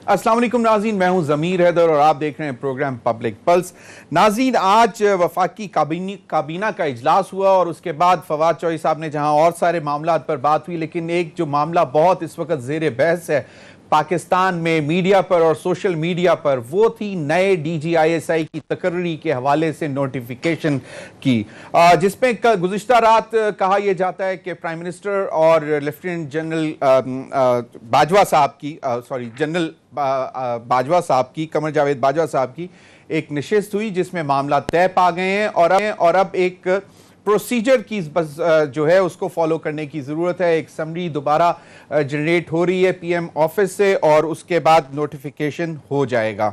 अस्सलाम वालेकुम नाज़रीन, मैं हूं ज़मीर हैदर और आप देख रहे हैं प्रोग्राम पब्लिक पल्स। नाज़रीन, आज वफाकी काबीना का इजलास हुआ और उसके बाद फवाद चौधरी साहब ने जहां और सारे मामलात पर बात हुई, लेकिन एक जो मामला बहुत इस वक्त ज़ेर बहस है पाकिस्तान में मीडिया पर और सोशल मीडिया पर, वो थी नए DGISI की तकर्री के हवाले से नोटिफिकेशन की, जिसमें गुज़िश्ता रात कहा यह जाता है कि प्राइम मिनिस्टर और लेफ्टिनेंट जनरल बाजवा साहब की जनरल बाजवा साहब की, कमर जावेद बाजवा साहब की एक नशिस्त हुई जिसमें मामला तय पा गए हैं और अब एक प्रोसीजर की बस जो है उसको फॉलो करने की ज़रूरत है। एक समरी दोबारा जनरेट हो रही है PM ऑफिस से और उसके बाद नोटिफिकेशन हो जाएगा।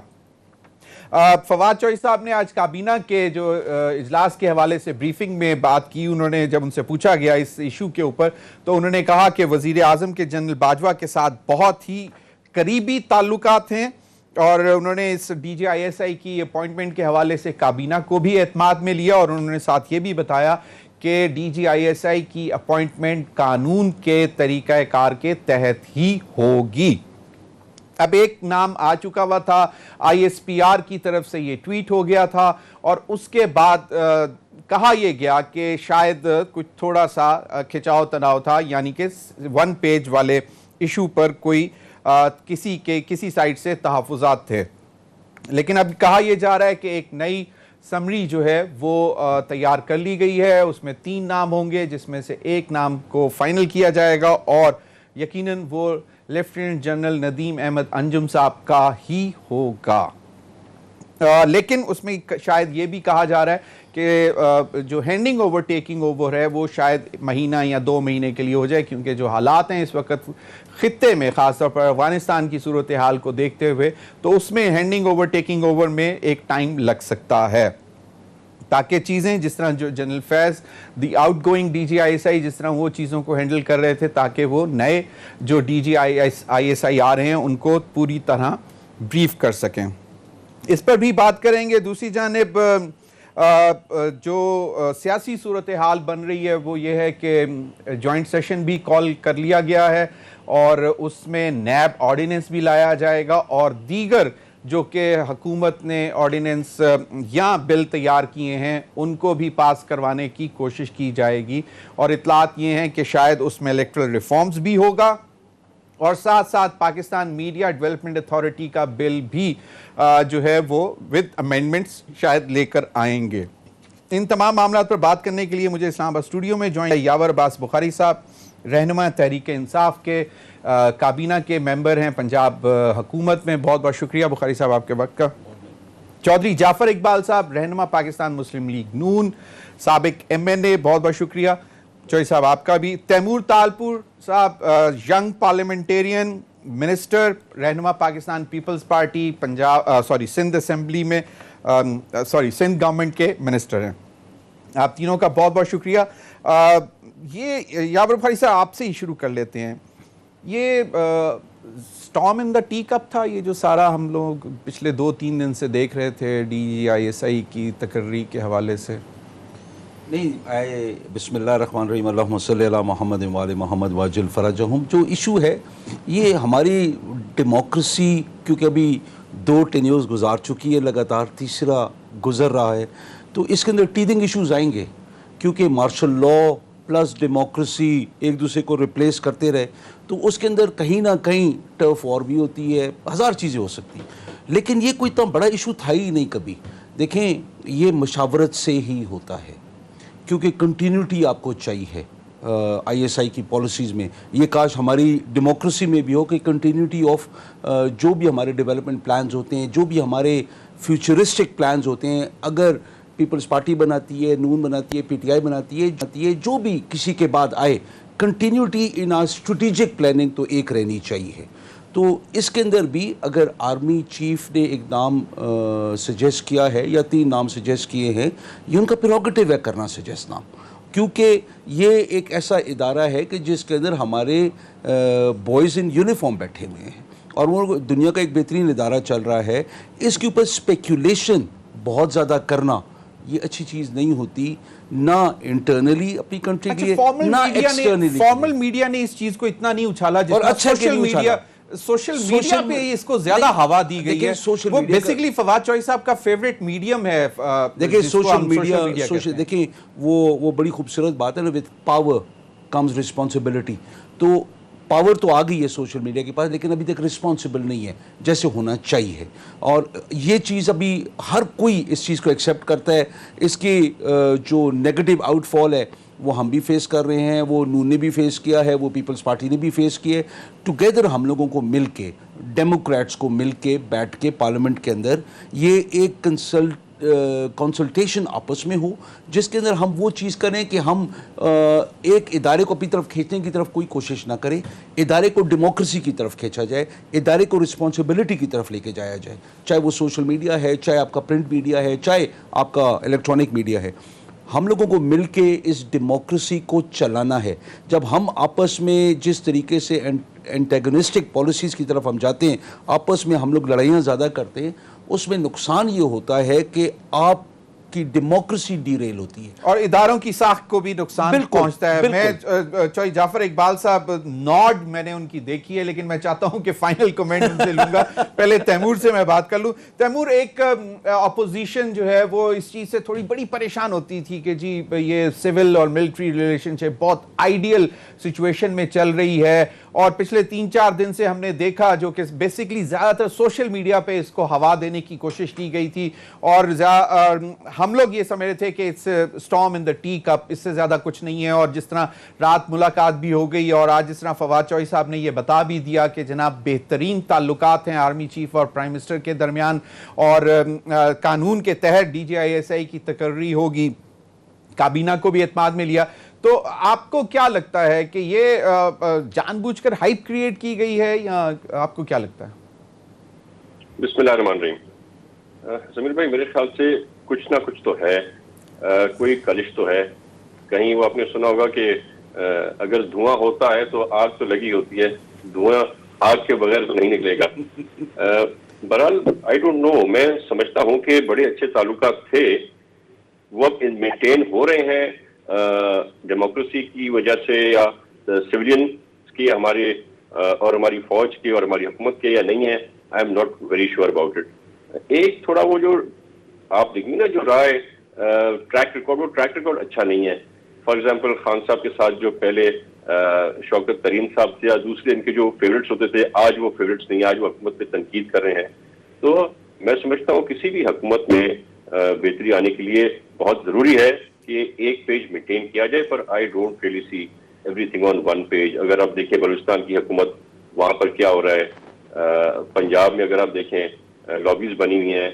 फवाद चौधरी साहब ने आज काबीना के जो इजलास के हवाले से ब्रीफिंग में बात की। उन्होंने जब उनसे पूछा गया इस इशू के ऊपर तो उन्होंने कहा कि वज़ीर आज़म के जनरल बाजवा के साथ बहुत ही करीबी ताल्लुकात हैं और उन्होंने इस DGISI की अपॉइंटमेंट के हवाले से काबीना को भी एतमाद में लिया और उन्होंने साथ ये भी बताया कि DGISI की अपॉइंटमेंट कानून के तरीक़ाकार के तहत ही होगी। अब एक नाम आ चुका हुआ था, ISPR की तरफ से ये ट्वीट हो गया था और उसके बाद कहा यह गया कि शायद कुछ थोड़ा सा खिंचाव तनाव था, यानी कि 1 पेज वाले इशू पर कोई किसी साइड से तहफ़्फ़ुज़ात थे। लेकिन अब कहा यह जा रहा है कि एक नई समरी जो है वो तैयार कर ली गई है, उसमें 3 नाम होंगे जिसमें से एक नाम को फाइनल किया जाएगा और यकीनन वो लेफ्टिनेंट जनरल नदीम अहमद अंजुम साहब का ही होगा। लेकिन उसमें शायद ये भी कहा जा रहा है कि जो हैंडिंग ओवर टेकिंग ओवर है वो शायद महीना या 2 महीने के लिए हो जाए, क्योंकि जो हालात हैं इस वक्त खित्ते में, ख़ासतौर पर अफगानिस्तान की सूरत हाल को देखते हुए, तो उसमें हैंडिंग ओवर टेकिंग ओवर में एक टाइम लग सकता है ताकि चीज़ें जिस तरह जो general Faiz the outgoing DGISI जिस तरह वो चीज़ों को हैंडल कर रहे थे, ताकि वो नए जो DGISI आ रहे हैं उनको पूरी तरह ब्रीफ कर सकें। इस पर भी बात करेंगे। दूसरी जानिब जो सियासी सूरत हाल बन रही है वो ये है कि जॉइंट सेशन भी कॉल कर लिया गया है और उसमें नैब ऑर्डिनेंस भी लाया जाएगा और दीगर जो कि हुकूमत ने ऑर्डिनेंस या बिल तैयार किए हैं उनको भी पास करवाने की कोशिश की जाएगी और इतलात ये हैं कि शायद उसमें इलेक्टरल रिफॉर्म्स भी होगा और साथ साथ पाकिस्तान मीडिया डेवलपमेंट अथॉरिटी का बिल भी जो है वो विद अमेंडमेंट्स शायद लेकर आएंगे। इन तमाम मामलों पर बात करने के लिए मुझे इस्लामाबाद स्टूडियो में ज्वाइन यावर अब्बास बुखारी साहब, रहनुमा तहरीक इंसाफ के काबीना के मेंबर हैं पंजाब हुकूमत में। बहुत बहुत शुक्रिया बुखारी साहब आपके वक्त का। चौधरी जाफर इकबाल साहब, रहनुमा पाकिस्तान मुस्लिम लीग नून, साबिक MNA, बहुत बहुत शुक्रिया चौधरी साहब आपका भी। तैमूर तालपुर साहब, यंग पार्लियामेंटेरियन, मिनिस्टर, रहनुमा Pakistan peoples party, Sindh assembly में सिंध गवर्नमेंट के मिनिस्टर हैं। आप तीनों का बहुत बहुत शुक्रिया। ये यावर भाई साहब आपसे ही शुरू कर लेते हैं। ये storm in the tea cup था, ये जो सारा हम लोग पिछले 2-3 दिन से देख रहे थे DGISI की तकर्री के हवाले से। नहीं, बिस्मिल्लाहिर्रहमानिर्रहीम, अल्लाहुम्मा सल्ली अला मुहम्मद व आले मुहम्मद वाजिल फरजहुम। जो इशू है ये हमारी डेमोक्रेसी, क्योंकि अभी 2 टेन्योर्स गुजार चुकी है, लगातार तीसरा गुजर रहा है, तो इसके अंदर टीदिंग इश्यूज आएंगे क्योंकि मार्शल लॉ प्लस डेमोक्रेसी एक दूसरे को रिप्लेस करते रहे तो उसके अंदर कहीं ना कहीं टर्फ वॉर भी होती है, 1000 चीज़ें हो सकती हैं। लेकिन ये कोई इतना बड़ा इशू था ही नहीं कभी। देखें, ये मशावरत से ही होता है क्योंकि कंटिन्यूटी आपको चाहिए ISI की पॉलिसीज़ में। ये काश हमारी डेमोक्रेसी में भी हो कि कंटिन्यूटी ऑफ जो भी हमारे डेवलपमेंट प्लान्स होते हैं, जो भी हमारे फ्यूचरिस्टिक प्लान्स होते हैं, अगर पीपल्स पार्टी बनाती है, नून बनाती है, PTI बनाती है, जो भी किसी के बाद आए, continuity in are strategic planning तो एक रहनी चाहिए। तो इसके अंदर भी अगर आर्मी चीफ ने एक नाम सजेस्ट किया है या 3 नाम सजेस्ट किए हैं, ये उनका प्रेरोगेटिव है करना सजेस्ट नाम, क्योंकि ये एक ऐसा इदारा है कि जिसके अंदर हमारे बॉयज़ इन यूनिफॉर्म बैठे हुए हैं और वो दुनिया का एक बेहतरीन इदारा चल रहा है। इसके ऊपर स्पेक्यूलेशन बहुत ज़्यादा करना ये अच्छी चीज़ नहीं होती, ना इंटरनली अपनी कंट्री के लिए, ना एक्सटर्नली। फॉर्मल मीडिया ने इस चीज़ को इतना नहीं उछाला और अच्छा सोशल मीडिया सोशल मीडिया पे इसको ज्यादा हवा दी गई है। सोशल वो मीडिया बेसिकली फवाद चौधरी साहब का फेवरेट मीडियम है। देखिए सोशल मीडिया देखिए वो बड़ी खूबसूरत बात है ना, विद पावर कम्स रिस्पॉन्सिबिलिटी। तो पावर तो आ गई है सोशल मीडिया के पास, लेकिन अभी तक रिस्पॉन्सिबल नहीं है जैसे होना चाहिए। और ये चीज़ अभी हर कोई इस चीज़ को एक्सेप्ट करता है। इसकी जो नेगेटिव आउटफॉल है वो हम भी फेस कर रहे हैं, वो नून ने भी फेस किया है, वो पीपल्स पार्टी ने भी फेस किया है। टुगेदर हम लोगों को मिल के, डेमोक्रेट्स को मिल के बैठ के पार्लियामेंट के अंदर ये एक कंसल्टेशन आपस में हो, जिसके अंदर हम वो चीज़ करें कि हम एक इदारे को अपनी तरफ खींचने की तरफ कोई कोशिश ना करें, इदारे को डेमोक्रेसी की तरफ खींचा जाए, इदारे को रिस्पॉन्सिबिलिटी की तरफ लेके जाया जाए, चाहे वो सोशल मीडिया है, चाहे आपका प्रिंट मीडिया है, चाहे आपका इलेक्ट्रॉनिक मीडिया है। हम लोगों को मिल के इस डेमोक्रेसी को चलाना है। जब हम आपस में जिस तरीके से एंटेगनिस्टिक पॉलिसीज़ की तरफ हम जाते हैं, आपस में हम लोग लड़ाइयाँ ज़्यादा करते हैं, उसमें नुकसान ये होता है कि आपकी डेमोक्रेसी डीरेल होती है और इदारों की साख को भी नुकसान पहुंचता है। मैं चौधरी जाफर इकबाल साहब नॉड मैंने उनकी देखी है, लेकिन मैं चाहता हूं कि फाइनल कमेंट उनसे लूंगा। पहले तैमूर से मैं बात कर लूं। तैमूर, एक अपोजिशन जो है वो इस चीज से थोड़ी बड़ी परेशान होती थी कि जी ये सिविल और मिलिट्री रिलेशनशिप बहुत आइडियल सिचुएशन में चल रही है, और पिछले 3-4 दिन से हमने देखा जो कि बेसिकली ज्यादातर सोशल मीडिया पे इसको हवा देने की कोशिश की गई थी, और हम लोग ये समझ रहे थे कि it's storm in the tea cup, इससे ज्यादा कुछ नहीं है। और जिस तरह रात मुलाकात भी हो गई और आज जिस तरह फवाद चौधरी साहब ने ये बता भी दिया कि जनाब बेहतरीन ताल्लुकात हैं आर्मी चीफ और प्राइम मिनिस्टर के दरमियान, और कानून के तहत DGISI की तकर्री होगी, काबीना को भी एतमाद में लिया। तो आपको क्या लगता है कि ये जानबूझकर हाइप क्रिएट की गई है, या आपको क्या लगता है? बिस्मिल्लाहिर्रहमानिर्रहीम। जमीर भाई, मेरे ख्याल से कुछ ना कुछ तो है, कोई कलिश तो है। कहीं वो आपने सुना होगा कि अगर धुआं होता है तो आग तो लगी होती है, धुआं आग के बगैर तो नहीं निकलेगा। बहरहाल आई डोंट नो, मैं समझता हूं कि बड़े अच्छे ताल्लुकात थे, वो अब मेंटेन हो रहे हैं डेमोक्रेसी की वजह से, या सिविलियन की हमारे और हमारी फौज की और हमारी हुकूमत के, या नहीं है। I am not very sure about it. एक थोड़ा वो जो आप देखेंगे ना, जो राय ट्रैक रिकॉर्ड, वो ट्रैक रिकॉर्ड अच्छा नहीं है। फॉर एग्जांपल खान साहब के साथ जो पहले शौकत तरीन साहब थे या दूसरे इनके जो फेवरेट्स होते थे, आज वो फेवरेट्स नहीं, आज वो हुकूमत पे तनकीद कर रहे हैं। तो मैं समझता हूँ किसी भी हुकूमत में बेहतरी आने के लिए बहुत जरूरी है कि एक पेज मेंटेन किया जाए, पर I don't really see everything on one page. अगर आप देखें बलूचिस्तान की हुकूमत, वहाँ पर क्या हो रहा है, पंजाब में अगर आप देखें लॉबीज बनी हुई हैं,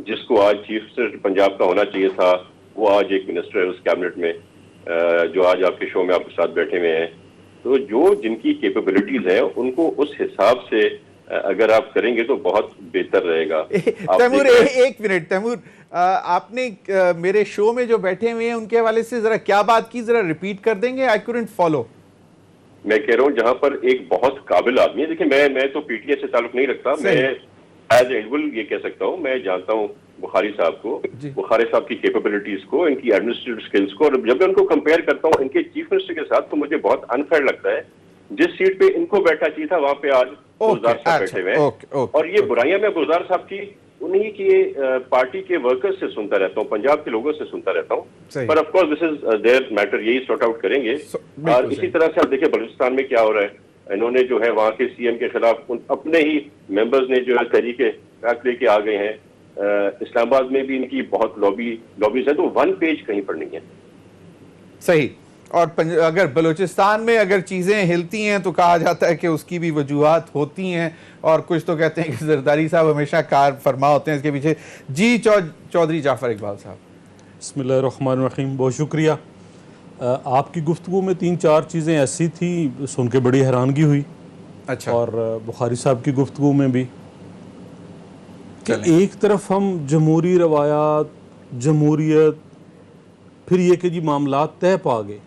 जिसको आज चीफ मिनिस्टर पंजाब का होना चाहिए था, वो आज एक मिनिस्टर है उस कैबिनेट में, जो आज आपके शो में आपके साथ बैठे हुए हैं। तो जो जिनकी कैपेबिलिटीज हैं उनको उस हिसाब से अगर आप करेंगे तो बहुत बेहतर रहेगा। तैमूर, एक मिनट तैमूर, आपने मेरे शो में जो बैठे हुए हैं उनके हवाले से जरा क्या बात की, जरा रिपीट कर देंगे? I couldn't follow. मैं कह रहा हूँ जहां पर एक बहुत काबिल आदमी है, देखिए मैं तो PTI से ताल्लुक नहीं रखता, मैं एज एंड ये कह सकता हूँ, मैं जानता हूँ बुखारी साहब को, बुखारी साहब की कैपेबिलिटीज को, इनकी एडमिनिस्ट्रेटिव स्किल्स को, और जब मैं उनको कंपेयर करता हूँ इनके चीफ मिनिस्टर के साथ, तो मुझे बहुत अनफेयर लगता है। जिस सीट पे इनको बैठा चाहिए था वहां पे आज गुलजार साहब बैठे हुए हैं। और ये बुराइयां मैं गुलजार साहब की उन्हीं की पार्टी के वर्कर्स से सुनता रहता हूँ, पंजाब के लोगों से सुनता रहता हूँ, पर of course this is their matter, यही सॉर्ट आउट करेंगे। और इसी तरह से आप देखिए बलूचिस्तान में क्या हो रहा है, इन्होंने जो है वहाँ के CM के खिलाफ अपने ही मेंबर्स ने जो है तहरीके लेके आ गए हैं। इस्लामाबाद में भी इनकी बहुत लॉबीज है, तो वन पेज कहीं पर नहीं है। सही। और अगर बलूचिस्तान में अगर चीज़ें हिलती हैं तो कहा जाता है कि उसकी भी वजूहात होती हैं, और कुछ तो कहते हैं कि जरदारी साहब हमेशा कार फरमा होते हैं इसके पीछे। जी चौधरी जाफर इकबाल साहब। बिस्मिल्लाहिर्रहमानिर्रहीम, बहुत शुक्रिया। आपकी गुफ्तगू में 3-4 चीज़ें ऐसी थी सुन के बड़ी हैरानगी हुई। अच्छा। और बुखारी साहब की गुफ्तगू में भी कि एक तरफ हम जमहूरी रवायात, जमहूरियत, फिर ये कि जी मामलात तय पा गए,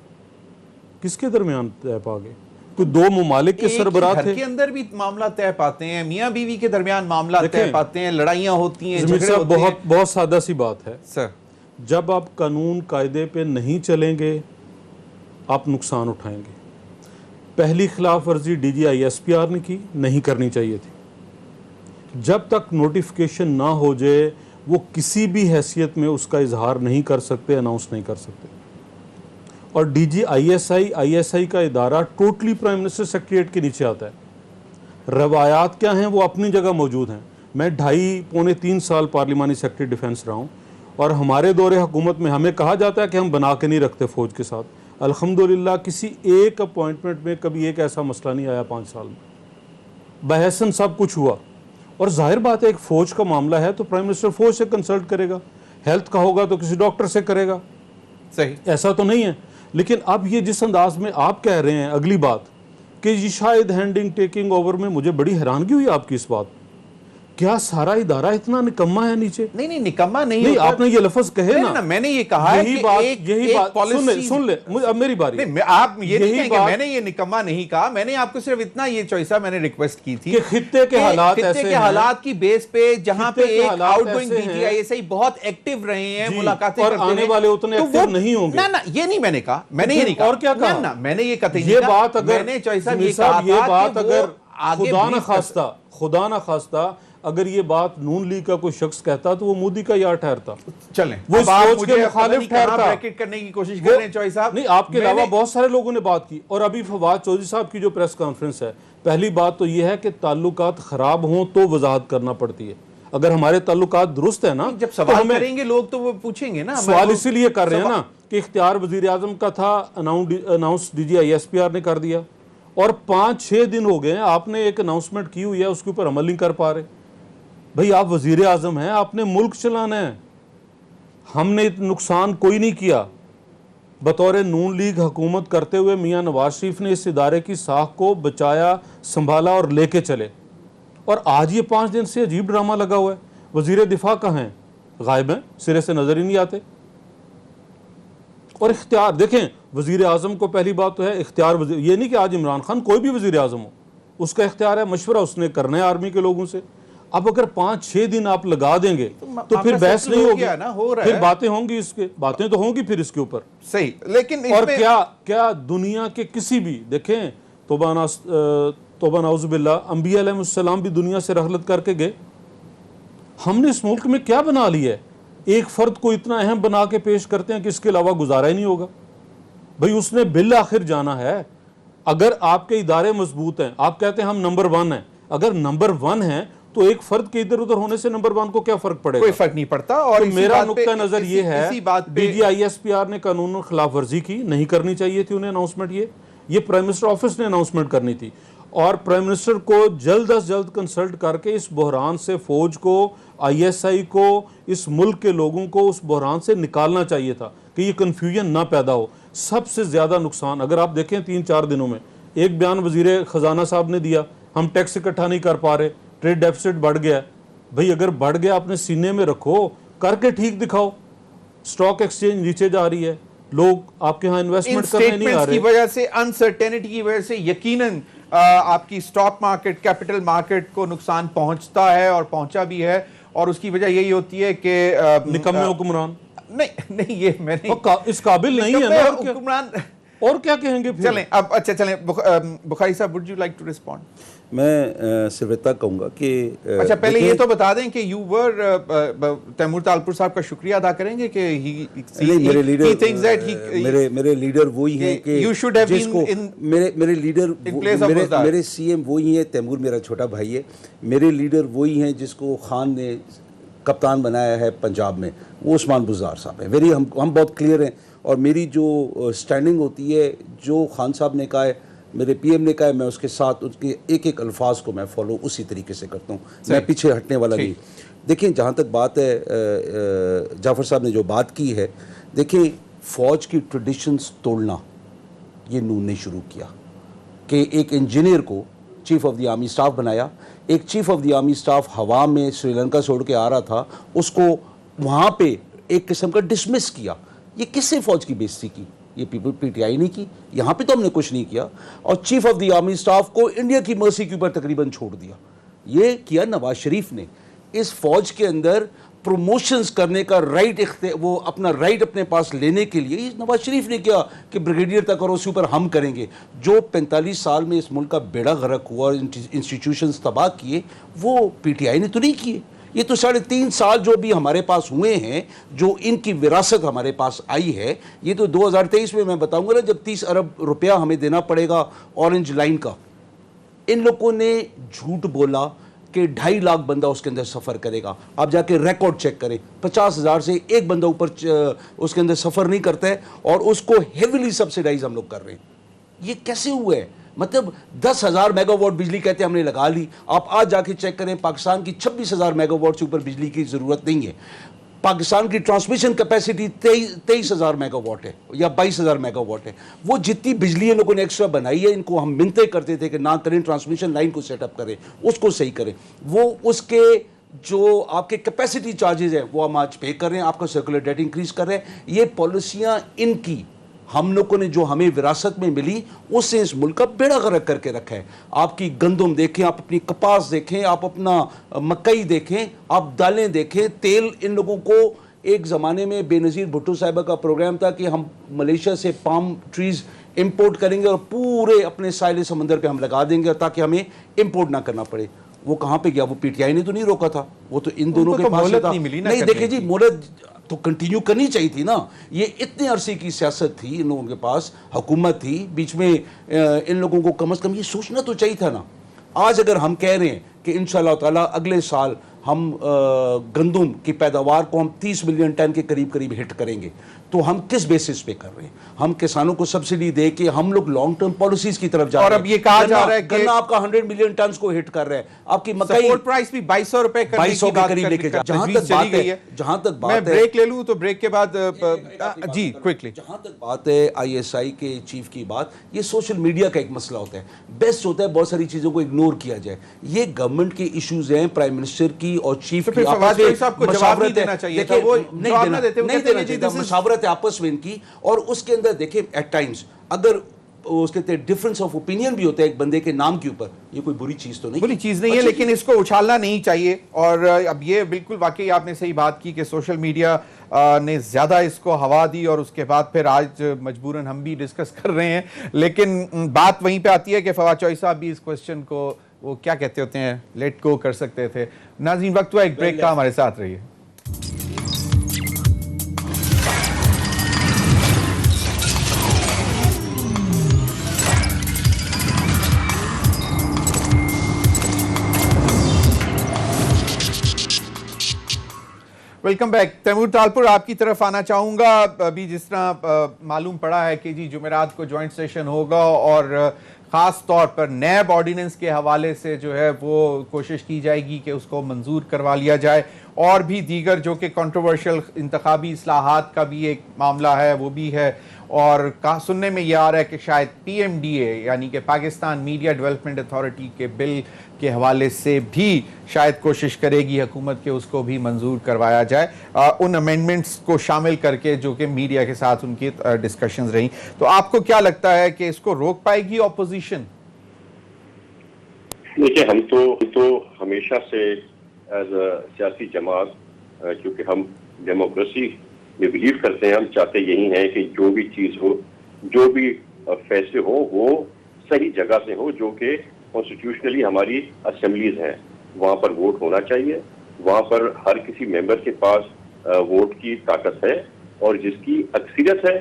किसके दरमियान तय पा गए? कोई दो ममालिक के सरबराह थे, घर के अंदर भी मामला तय पाते हैं, मियाँ बीवी के दरमियान मामला तय पाते हैं, लड़ाइयाँ होती हैं, झगड़े होते हैं। बहुत सादा सी बात है सर, जब आप कानून कायदे पे नहीं चलेंगे आप नुकसान उठाएंगे। पहली खिलाफ वर्जी DGISPR ने की, नहीं करनी चाहिए थी। जब तक नोटिफिकेशन ना हो जाए वो किसी भी हैसियत में उसका इजहार नहीं कर सकते, अनाउंस नहीं कर सकते। और ISI का इदारा टोटली प्राइम मिनिस्टर सेक्रेटरीट के नीचे आता है। रवायात क्या हैं वो अपनी जगह मौजूद हैं। मैं 2.5-3 साल पार्लिमानी सेक्रेटरी डिफेंस रहा हूँ और हमारे दौरे हुकूमत में हमें कहा जाता है कि हम बना के नहीं रखते फ़ौज के साथ। अल्हम्दुलिल्लाह किसी एक अपॉइंटमेंट में कभी एक ऐसा मसला नहीं आया 5 साल में। बहसन सब कुछ हुआ। और जाहिर बात है एक फ़ौज का मामला है तो प्राइम मिनिस्टर फ़ौज से कंसल्ट करेगा, हेल्थ का होगा तो किसी डॉक्टर से करेगा। सही, ऐसा तो नहीं है। लेकिन अब ये जिस अंदाज में आप कह रहे हैं, अगली बात कि ये शायद हैंडिंग टेकिंग ओवर में, मुझे बड़ी हैरानगी हुई आपकी इस बात। क्या सारा इदारा इतना निकम्मा है नीचे? नहीं निकम्मा नहीं नहीं, होता। आपने ये लफ्ज कहे ना, मैंने ये कहा है यही कि बात, एक सुन ले, अब मेरी बारी। नहीं, आप ये नहीं यही कहेंगे बात- मैंने ये निकम्मा नहीं कहा। मैंने आपको सिर्फ इतना ये चॉइसा मैंने रिक्वेस्ट की थी कि खित्ते के हालात खित्ते ऐसे के हैं, हालात की बेस पे जहां पे खित्ते के एक हालात आउटगोइंग ऐसे हैं। DGISI बहुत एक्टिव रहे हैं, जी, मुलाकातें और करते आने हैं, वाले उतने तो एक्टिव वो- नहीं होंगे। ना ये नहीं मैंने कहा, मैंने ये नहीं कहा। और क्या कहा? ना मैंने ये कतई नहीं ये कहा। बात अगर मैंने चॉइसा जमीर ये कहा साहब, ये था बात कि वो अगर आगे brief कर- खुदा ना खास्ता अगर ये बात नून लीग का कोई शख्स कहता तो वो मोदी का यार ठहरता। चलें, वो अब आप सोच मुझे के पता मुखालिफ नहीं कहाँ ठहरता। ब्रैकेट करने की कोशिश कर रहे हैं चॉइस साहब। नहीं, आपके अलावा बहुत सारे लोगों ने बात की। और अभी फवाद चौधरी साहब की जो प्रेस कॉन्फ्रेंस है, पहली बात तो यह है कि ताल्लुकात खराब हों तो वजाहत करना पड़ती है। अगर हमारे ताल्लुकात दुरुस्त है ना, जब तो सवाल हमें करेंगे लोग तो वो पूछेंगे ना। सवाल इसीलिए कर रहे हैं ना कि इख्तियार वजीर आजम का था, अनाउंस DGISPR ने कर दिया और 5-6 दिन हो गए हैं आपने एक अनाउंसमेंट की हुई है, उसके ऊपर अमल नहीं कर पा रहे। भाई आप वजीर आजम हैं, आपने मुल्क चलाना है। हमने नुकसान कोई नहीं किया। बतौर नून लीग हुकूमत करते हुए मियां नवाज शरीफ ने इस इदारे की साख को बचाया, संभाला और लेके चले। और आज ये 5 दिन से अजीब ड्रामा लगा हुआ है। वजीर दिफा कहाँ हैं? गायब हैं, सिरे से नजर ही नहीं आते। और इख्तियार देखें, वजीर आजम को पहली बात तो है इख्तियार, ये नहीं कि आज इमरान खान कोई भी वजीर आजम हो, उसका इख्तियार है, मशवरा उसने करना है आर्मी के लोगों से। अब अगर 5-6 दिन आप लगा देंगे तो फिर बहस नहीं होगी ना, हो रहा फिर है। बातें होंगी, इसके बातें तो होंगी फिर इसके ऊपर। सही, लेकिन और इसमें क्या दुनिया के किसी भी, देखें तौबा नाउज़ुबिल्लाह, अंबिया अलैहिमुस्सलाम भी दुनिया से रहलत करके गए। हमने इस मुल्क में क्या बना लिया है? एक फर्द को इतना अहम बना के पेश करते हैं कि इसके अलावा गुजारा ही नहीं होगा। भाई उसने बिल आखिर जाना है। अगर आपके इदारे मजबूत हैं, आप कहते हैं हम नंबर 1 हैं, अगर नंबर 1 हैं तो एक फर्द के इधर उधर होने से नंबर 1 को क्या फर्क पड़ेगा? कोई फर्क नहीं पड़ता। और तो इसी मेरा बात पे- नुक्ता नजर ये है, इसी बात पे DGISPR ने कानून खिलाफ वर्जी की, नहीं करनी चाहिए थी उन्हें अनाउंसमेंट। ये प्राइम मिनिस्टर ऑफिस ने अनाउंसमेंट करनी थी और प्राइम मिनिस्टर को जल्द अज जल्द कंसल्ट करके इस बहरान से फौज को, ISI को, इस मुल्क के लोगों को उस बहरान से निकालना चाहिए था कि ये कन्फ्यूजन ना पैदा हो। सबसे ज्यादा नुकसान अगर आप देखें 3-4 दिनों में एक बयान वजीर खजाना साहब ने दिया, हम टैक्स इकट्ठा नहीं कर पा रहे, ट्रेड डेफिसिट बढ़ गया। भाई अगर बढ़ गया अपने सीने में रखो, करके ठीक दिखाओ। स्टॉक एक्सचेंज नीचे जा रही है, लोग आपके यहाँ इन इन्वेस्टमेंट करने नहीं आ स्टेटमेंट्स की रहे। वजह से, अनसर्टेनिटी की वजह से यकीनन आपकी स्टॉक मार्केट, कैपिटल मार्केट को नुकसान पहुंचता है और पहुंचा भी है। और उसकी वजह यही होती है कि निकम्मे हुक्मरान नहीं ये मैं नहीं, इस काबिल नहीं है ना। और क्या- हुक्मरान। और क्या कहेंगे फिर? चलें अब, अच्छा चलें, Bukhari sahab, would you like to respond? मैं सिर्फ इतना कहूँगा कि अच्छा पहले देखिए- ये तो बता दें कि यू वर तैमूर तालपुर साहब का शुक्रिया अदा करेंगे कि नहीं, मेरे लीडर मेरे लीडर वही हैं कि you should have been जिसको in- मेरे leader in place of Muzdar. मेरे CM वही हैं। तैमूर मेरा छोटा भाई है। मेरे लीडर वही हैं जिसको खान ने कप्तान बनाया है पंजाब में, वो उस्मान बुज़दार साहब हैं। हम बहुत क्लियर हैं और मेरी जो स्टैंडिंग होती है, जो खान साहब ने कहा है, मेरे PM ने कहा है, मैं उसके साथ उसके एक एक अल्फाज को मैं फॉलो उसी तरीके से करता हूँ। मैं पीछे हटने वाला नहीं। देखिए जहाँ तक बात है, जाफ़र साहब ने जो बात की है, देखिए फ़ौज की ट्रेडिशंस तोड़ना ये नून ने शुरू किया कि एक इंजीनियर को chief of the army staff बनाया। एक chief of the army staff हवा में श्रीलंका से उड़ के आ रहा था, उसको वहाँ पे एक किस्म का डिसमिस किया। ये किससे फ़ौज की बेइज्जती की? ये PTI नहीं की। यहाँ पे तो हमने कुछ नहीं किया। और chief of the army staff को इंडिया की मर्सी के ऊपर तकरीबन छोड़ दिया। ये किया नवाज शरीफ ने। इस फ़ौज के अंदर प्रमोशंस करने का राइट, वो अपना राइट अपने पास लेने के लिए नवाज शरीफ ने किया कि ब्रिगेडियर तक और उसके ऊपर हम करेंगे। जो 45 साल में इस मुल्क का बेड़ा गर्क हुआ और इंस्टीट्यूशंस तबाह किए, वो पीटीआई ने तो नहीं किए। ये तो 3.5 साल जो भी हमारे पास हुए हैं, जो इनकी विरासत हमारे पास आई है, ये तो 2023 में मैं बताऊंगा ना, जब 30 अरब रुपया हमें देना पड़ेगा ऑरेंज लाइन का। इन लोगों ने झूठ बोला कि 2.5 लाख बंदा उसके अंदर सफ़र करेगा। आप जाके रिकॉर्ड चेक करें, 50,000 से एक बंदा ऊपर उसके अंदर सफ़र नहीं करता है, और उसको हेविली सब्सिडाइज हम लोग कर रहे हैं। ये कैसे हुआ है? मतलब 10,000 मेगावाट बिजली कहते हैं हमने लगा ली। आप आज जाके चेक करें, पाकिस्तान की 26,000 मेगावाट से ऊपर बिजली की ज़रूरत नहीं है। पाकिस्तान की ट्रांसमिशन कैपेसिटी 23,000 मेगावाट है या 22,000 मेगावाट है। वो जितनी बिजली इन लोगों ने एक्स्ट्रा बनाई है, इनको हम मिन्नतें करते थे कि ना करें, ट्रांसमिशन लाइन को सेटअप करें, उसको सही करें। वो उसके जो आपके कैपेसिटी चार्जेस हैं वो हम आज पे कर रहे हैं, आपका सर्कुलर डेट इंक्रीज कर रहे हैं। ये पॉलिसियाँ इनकी हम लोगों ने जो हमें विरासत में मिली, उससे इस मुल्क का बेड़ा गर्क करके रखा है। आपकी गंदम देखें, आप अपनी कपास देखें, आप अपना मकई देखें, आप दालें देखें, तेल। इन लोगों को एक ज़माने में बेनज़ीर भुट्टो साहिबा का प्रोग्राम था कि हम मलेशिया से पाम ट्रीज़ इंपोर्ट करेंगे और पूरे अपने साहिल समंदर पे हम लगा देंगे ताकि हमें इंपोर्ट ना करना पड़े। वो कहाँ पे गया? वो पीटीआई ने तो नहीं रोका था, वो तो इन दोनों के पास था। नहीं देखे जी, मोहलत तो कंटिन्यू करनी चाहिए थी ना। ये इतने अरसे की सियासत थी, इन लोगों के पास हुकूमत थी, बीच में इन लोगों को कम से कम ये सोचना तो चाहिए था ना। आज अगर हम कह रहे हैं कि इंशाअल्लाह ताला अगले साल हम गंदम की पैदावार को हम 30 मिलियन टन के करीब करीब हिट करेंगे, तो हम किस बेसिस पे कर रहे हैं? हम किसानों को सब्सिडी दे के हम लोग लॉन्ग टर्म पॉलिसीज की तरफ जा रहे हैं। और अब ये कहा जा रहा है कि गन्ना आपका 100 मिलियन टन को हिट कर रहा है। आपकी मकई सपोर्ट प्राइस भी 2200 रुपए करने 2200 की बात के करीब लेके जा। जहां तक बात मैं है, ब्रेक ले लूं तो ब्रेक के बाद जी क्विकली, जहां तक बात है आईएसआई के चीफ की बात, ये सोशल मीडिया का एक मसला होता है। बेस्ट होता है बहुत सारी चीजों को इग्नोर किया जाए। ये गवर्नमेंट के इश्यूज हैं, प्राइम मिनिस्टर की और चीफ की फवाद चौधरी साहब को जवाब नहीं देना चाहिए था, वो जवाब ना देते, नहीं देना चाहिए था। मशावरत है आपस में इनकी, और उसके अंदर देखिए एट टाइम्स अगर उसके डिफरेंस ऑफ ओपिनियन भी होता है एक बंदे के नाम के ऊपर, ये कोई बुरी चीज तो नहीं, बुरी चीज नहीं है, लेकिन इसको उछालना नहीं चाहिए। और अब ये बिल्कुल वाकई आपने सही बात की कि सोशल मीडिया ने ज्यादा इसको हवा दी और उसके बाद फिर आज मजबूरन हम भी डिस्कस कर रहे हैं। लेकिन बात वहीं पे आती है कि फवाद चौधरी साहब भी इस क्वेश्चन को वो क्या कहते होते हैं, लेट गो कर सकते थे। नाज़रीन, वक्त हुआ एक ब्रेक का, हमारे साथ रहिए। Welcome back. तैमूर तालपुर, आपकी तरफ आना चाहूँगा। अभी जिस तरह मालूम पड़ा है कि जी जुमेरात को जॉइंट सेशन होगा और ख़ास तौर पर नैब ऑर्डिनेंस के हवाले से जो है वो कोशिश की जाएगी कि उसको मंजूर करवा लिया जाए, और भी दीगर जो कि कंट्रोवर्शियल इंतखाबी इस्लाहात का भी एक मामला है वो भी है। और सुनने में यह आ रहा है कि शायद PMDA यानी कि पाकिस्तान मीडिया डेवलपमेंट अथॉरिटी के बिल के हवाले से भी शायद कोशिश करेगी हुकूमत के उसको भी मंजूर करवाया जाए, उन अमेंडमेंट्स को शामिल करके जो कि मीडिया के साथ उनकी डिस्कशंस रही। तो आपको क्या लगता है कि इसको रोक पाएगी ऑपोजिशन? देखिए, हम तो हमेशा से एज अ सियासी जमात, क्योंकि हम डेमोक्रेसी में बिलीव करते हैं, हम चाहते यही हैं कि जो भी चीज़ हो, जो भी फैसले हो, वो सही जगह से हो, जो कि कॉन्स्टिट्यूशनली हमारी असेंबलीज हैं, वहाँ पर वोट होना चाहिए, वहाँ पर हर किसी मेंबर के पास वोट की ताकत है और जिसकी अक्सरियत है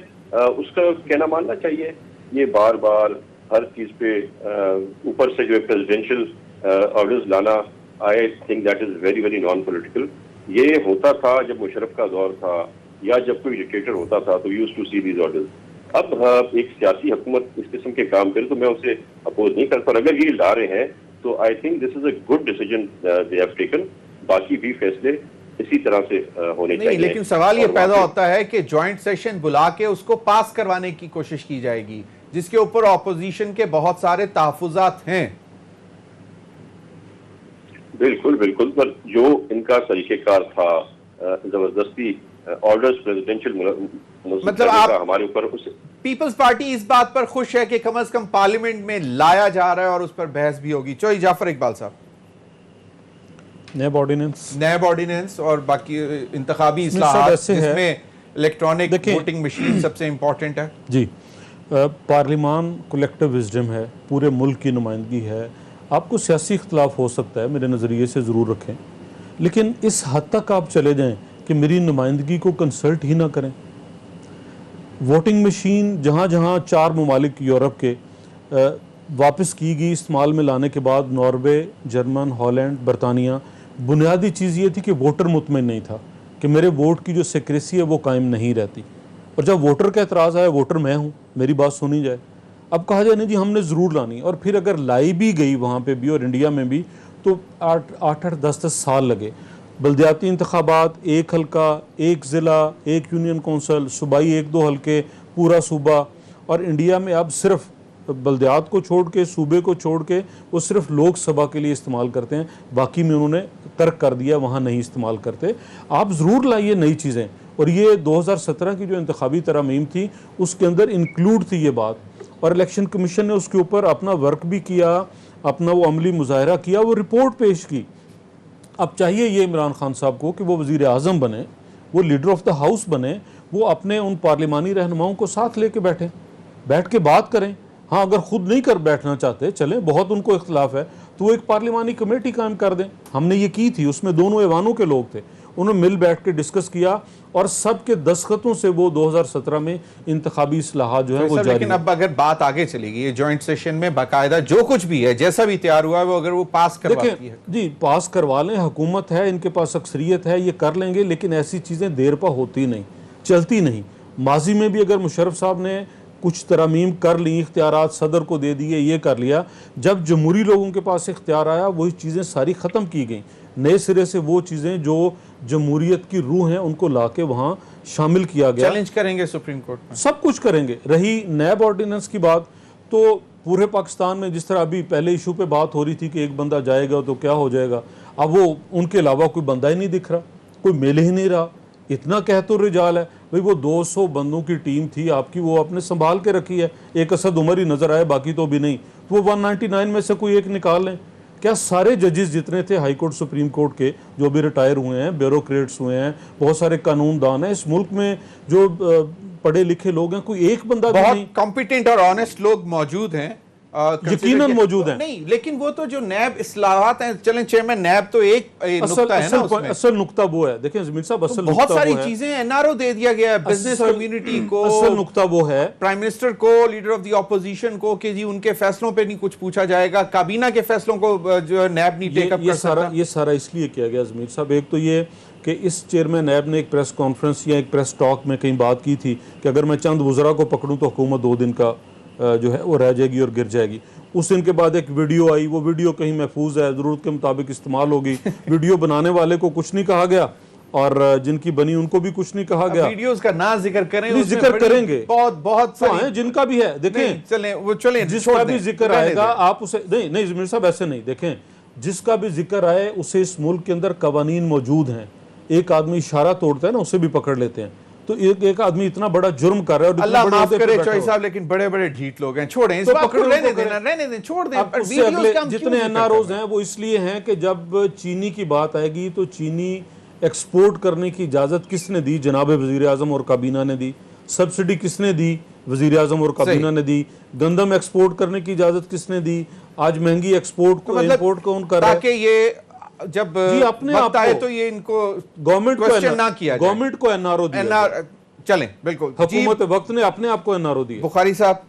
उसका कहना मानना चाहिए। ये बार बार हर चीज़ पे ऊपर से जो प्रेसिडेंशियल ऑर्डर्स लाना, I think that is very very non political. ये होता था जब मुशर्रफ का दौर था या जब कोई डिक्टेटर होता था, तो used to see these orders. अब एक सियासी हुकूमत इस किस्म के काम करे तो मैं उसे अपोज नहीं करता, और अगर ये ला रहे हैं तो I think this is a good decision they have taken. बाकी भी फैसले इसी तरह से होने चाहिए। लेकिन सवाल ये पैदा होता है कि जॉइंट सेशन बुला के उसको पास करवाने की कोशिश की जाएगी, जिसके ऊपर ऑपोजिशन के बहुत सारे तहफुजात हैं। बिल्कुल बिल्कुल, पर जो इनका तरीकेकार था जबरदस्ती ऑर्डर्स प्रेसिडेंशियल मतलब आप हमारे ऊपर, उस पीपल्स पार्टी इस बात पर खुश है कि कम से कम पार्लियामेंट में लाया जा रहा है और उस पर बहस भी होगी। चौधरी जाफर इकबाल साहब। नैब ऑर्डिनेंस और बाकी इंतखाबी सब इस्लाहात ऐसे है। जिसमें इलेक्ट्रॉनिक देखिए- वोटिंग मशीन सबसे इम्पोर्टेंट है। जी, पार्लिमान कलेक्टिव विजडम है, पूरे मुल्क की नुमाइंदगी है। आपको सियासी इख्तलाफ हो सकता है, मेरे नज़रिए से ज़रूर रखें, लेकिन इस हद तक आप चले जाएं कि मेरी नुमाइंदगी को कंसल्ट ही ना करें। वोटिंग मशीन जहाँ जहाँ 4 ममालिक यूरोप के वापस की गई इस्तेमाल में लाने के बाद, नॉर्वे, जर्मन, हॉलैंड, बरतानिया, बुनियादी चीज़ ये थी कि वोटर मुतमईन नहीं था कि मेरे वोट की जो सिक्रेसी है वो कायम नहीं रहती। और जब वोटर का एतराज़ आया, वोटर मैं हूँ, मेरी बात सुनी जाए। अब कहा जाए नहीं जी हमने ज़रूर लानी, और फिर अगर लाई भी गई वहाँ पे भी और इंडिया में भी, तो 8-10 साल लगे। बल्दियाती इंतखाबात, 1 हल्का, 1 ज़िला, 1 यूनियन कौंसल, सूबाई 1-2 हल्के, पूरा सूबा। और इंडिया में अब सिर्फ बल्दियात को छोड़ के, सूबे को छोड़ के, वो सिर्फ लोकसभा के लिए इस्तेमाल करते हैं, बाकी में उन्होंने तर्क कर दिया, वहाँ नहीं इस्तेमाल करते। आप ज़रूर लाइए नई चीज़ें। और ये 2017 की जो इंतखाबी तरमीम थी उसके अंदर इंक्लूड थी ये बात, और इलेक्शन कमीशन ने उसके ऊपर अपना वर्क भी किया, अपना वो अमली मुजाहरा किया, वो रिपोर्ट पेश की। अब चाहिए ये इमरान खान साहब को कि वो वज़ीर आज़म बने, वो लीडर ऑफ द हाउस बने, वो अपने उन पार्लिमानी रहनुमाओं को साथ लेके बैठ के बात करें। हाँ, अगर खुद नहीं कर बैठना चाहते, चलें, बहुत उनको इख्तलाफ है, तो वो एक पार्लिमानी कमेटी कायम कर दें। हमने ये की थी, उसमें दोनों ऐवानों के लोग थे, उन्होंने मिल बैठ के डिस्कस किया, और सबके दस्तखतों से वो 2017 में इंतखाबी इस्लाहात जो है वो जारी। लेकिन अब अगर बात आगे चलेगी, ये जॉइंट सेशन में बाकायदा जो कुछ भी है, जैसा भी तैयार हुआ है, वो अगर वो पास करवाती है, जी पास करवा लें, हुकूमत है, इनके पास अक्सरियत है, ये कर लेंगे। लेकिन ऐसी चीज़ें देर पा होती नहीं, चलती नहीं। माजी में भी अगर मुशर्रफ साहब ने कुछ तरमीम कर ली, इख्तियारात सदर को दे दिए, ये कर लिया, जब जमहूरी लोगों के पास इख्तियार आया, वही चीज़ें सारी ख़त्म की गई। नए सिरे से वो चीज़ें जो जमहूरियत की रूह हैं उनको ला के वहाँ शामिल किया गया। चैलेंज करेंगे सुप्रीम कोर्ट में, सब कुछ करेंगे। रही नैब ऑर्डिनेंस की बात, तो पूरे पाकिस्तान में जिस तरह अभी पहले इशू पे बात हो रही थी कि एक बंदा जाएगा तो क्या हो जाएगा, अब वो उनके अलावा कोई बंदा ही नहीं दिख रहा, कोई मिल ही नहीं रहा। इतना कहतो रिजाल है भाई, वो 200 बंदों की टीम थी आपकी, वो आपने संभाल के रखी है। एक असद उमर ही नजर आए, बाकी तो भी नहीं। तो वो 199 में से कोई एक निकाल लें। क्या सारे जजेस जितने थे हाई कोर्ट, सुप्रीम कोर्ट के, जो भी रिटायर हुए हैं, ब्यूरोक्रेट्स हुए हैं, बहुत सारे कानूनदान हैं इस मुल्क में, जो पढ़े लिखे लोग हैं, कोई एक बंदा भी नहीं? बहुत कॉम्पिटेंट और ऑनेस्ट लोग मौजूद हैं, यकीनन मौजूद हैं। नहीं, लेकिन वो तो जो नैब इस्लाहात हैं, चलें चेयरमैन, नैब तो एक नुक्ता है ना उसमें। असल नुक्ता वो है, देखें ज़मीर साहब, असल बहुत नुक्ता सारी वो है। चीजें एनआरओ दे दिया गया है, बिजनेस कम्युनिटी को, असल नुक्ता वो है, प्राइम मिनिस्टर को, लीडर ऑफ द ऑपोजिशन को, कि जी उनके फैसलों पे नहीं कुछ पूछा जाएगा, काबीना के फैसलों को जो नैब नहीं टेकअप कर सकता। ये सारा इसलिए किया गया ज़मीर साहब। एक तो ये कि इस चेयरमैन नैब ने एक प्रेस कॉन्फ्रेंस या एक प्रेस टॉक में कहीं बात की थी कि अगर मैं चंद वज़रा को पकड़ूं तो हुकूमत 2 दिन का जो है वो रह जाएगी और गिर जाएगी। उस दिन के बाद एक वीडियो आई, वो वीडियो कहीं महफूज है, ज़रूरत के मुताबिक इस्तेमाल होगी। वीडियो बनाने वाले को कुछ नहीं कहा गया और जिनकी बनी उनको भी कुछ नहीं कहा गया। वीडियोस का ना जिक्र करें, नहीं, जिक्र करेंगे, बहुत तो हैं जिनका भी है। देखें, चलें वो चलें, जिसका भी जिक्र आएगा आप उसे नहीं ज़मीर साहब ऐसे नहीं, देखें जिसका भी जिक्र आए उसे इस मुल्क के अंदर कवानीन मौजूद हैं। एक आदमी इशारा तोड़ता है ना, उसे भी पकड़ लेते हैं। तो एक आदमी इतना बड़ा जुर्म कर रहा है, अल्लाह माफ करे चौधरी साहब, लेकिन बड़े बड़े ढीठ लोग हैं, छोड़ें इस बात को, रहने दें, छोड़ दें। अगले जितने एनआरओज हैं वो इसलिए हैं कि जब चीनी की बात आएगी तो चीनी एक्सपोर्ट करने की इजाज़त किसने दी? जनाब वज़ीर आज़म और काबीना ने दी। सब्सिडी किसने दी? वज़ीर आज़म और काबीना ने दी। गंदम एक्सपोर्ट करने की इजाज़त किसने दी? आज महंगी एक्सपोर्ट को इम्पोर्ट कौन कर रहा है? ताकि ये जब अपने वक्त आए तो ये इनको गवर्नमेंट क्वेश्चन ना किया जाए। गवर्नमेंट को एनआरओ दिया, चलें बिल्कुल, हुकूमत वक्त ने अपने आप को एनआरओ दिया। बुखारी साहब,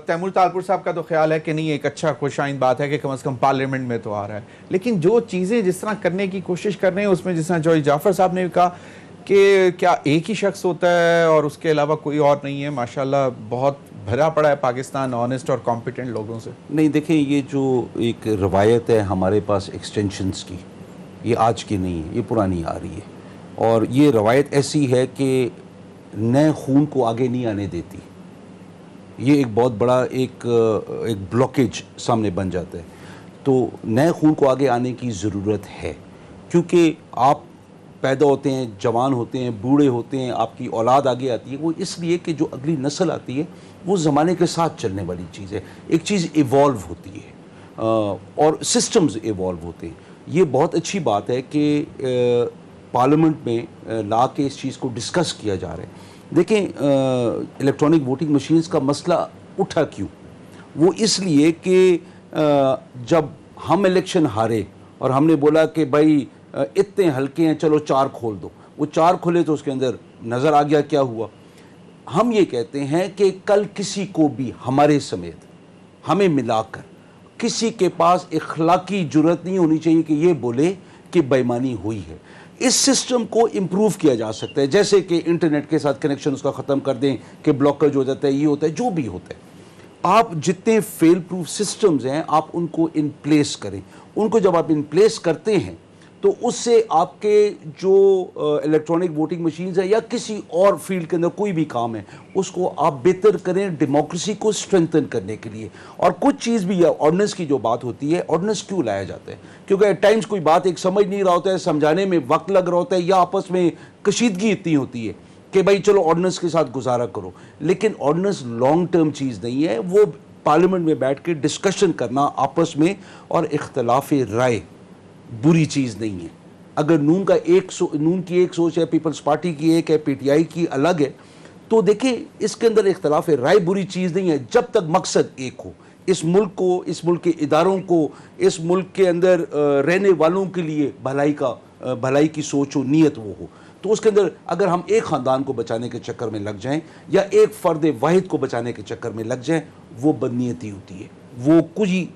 तैमूर तालपुर साहब का तो ख्याल है कि नहीं, एक अच्छा खुशाइन बात है कि कम से कम पार्लियामेंट में तो आ रहा है, लेकिन जो चीज़ें जिस तरह करने की कोशिश कर रहे हैं उसमें, जिस तरह चौधरी जाफर साहब ने कहा कि क्या एक ही शख्स होता है और उसके अलावा कोई और नहीं है? माशाल्लाह बहुत भरा पड़ा है पाकिस्तान ऑनेस्ट और कॉम्पिटेंट लोगों से। नहीं, देखें, ये जो एक रवायत है हमारे पास एक्सटेंशंस की, ये आज की नहीं है, ये पुरानी आ रही है। और ये रवायत ऐसी है कि नए खून को आगे नहीं आने देती। ये एक बहुत बड़ा एक ब्लॉकेज सामने बन जाता है। तो नए खून को आगे आने की ज़रूरत है, क्योंकि आप पैदा होते हैं, जवान होते हैं, बूढ़े होते हैं, आपकी औलाद आगे आती है, वो इसलिए कि जो अगली नस्ल आती है वो ज़माने के साथ चलने वाली चीज़ है। एक चीज़ इवॉल्व होती है और सिस्टम्स इवॉल्व होते हैं। ये बहुत अच्छी बात है कि पार्लियामेंट में ला के इस चीज़ को डिस्कस किया जा रहा है। देखें, इलेक्ट्रॉनिक वोटिंग मशीन्स का मसला उठा क्यों? वो इसलिए कि जब हम इलेक्शन हारे और हमने बोला कि भाई इतने हल्के हैं, चलो 4 खोल दो, वो 4 खोले तो उसके अंदर नज़र आ गया क्या हुआ। हम ये कहते हैं कि कल किसी को भी हमारे समेत हमें मिलाकर किसी के पास इखलाकी जुर्रत नहीं होनी चाहिए कि ये बोले कि बेईमानी हुई है। इस सिस्टम को इम्प्रूव किया जा सकता है, जैसे कि इंटरनेट के साथ कनेक्शन उसका ख़त्म कर दें कि ब्लॉकेज हो जाता है, ये होता है, जो भी होता है। आप जितने फेल प्रूफ सिस्टम्स हैं आप उनको इन प्लेस करें। उनको जब आप इन प्लेस करते हैं तो उससे आपके जो इलेक्ट्रॉनिक वोटिंग मशीन्स है या किसी और फील्ड के अंदर कोई भी काम है उसको आप बेहतर करें, डेमोक्रेसी को स्ट्रेंथन करने के लिए। और कुछ चीज़ भी है, ऑर्डिनेंस की जो बात होती है, ऑर्डिनेंस क्यों लाया जाता है? क्योंकि एट टाइम्स कोई बात एक समझ नहीं रहा होता है, समझाने में वक्त लग रहा होता है, या आपस में कशीदगी इतनी होती है कि भाई चलो ऑर्डिनेंस के साथ गुजारा करो। लेकिन ऑर्डिनेंस लॉन्ग टर्म चीज़ नहीं है, वो पार्लियामेंट में बैठ के डिस्कशन करना आपस में, और इख्तलाफ राय बुरी चीज़ नहीं है। अगर नून की एक सोच है, पीपल्स पार्टी की एक है, पीटीआई की अलग है, तो देखिए इसके अंदर इख्तलाफ राय बुरी चीज़ नहीं है जब तक मकसद एक हो। इस मुल्क को, इस मुल्क के इदारों को, इस मुल्क के अंदर रहने वालों के लिए भलाई की सोच हो, नीयत वो हो। तो उसके अंदर अगर हम एक ख़ानदान को बचाने के चक्कर में लग जाएं या एक फ़र्द वाहिद को बचाने के चक्कर में लग जाएं, वो बदनीयती होती है। वो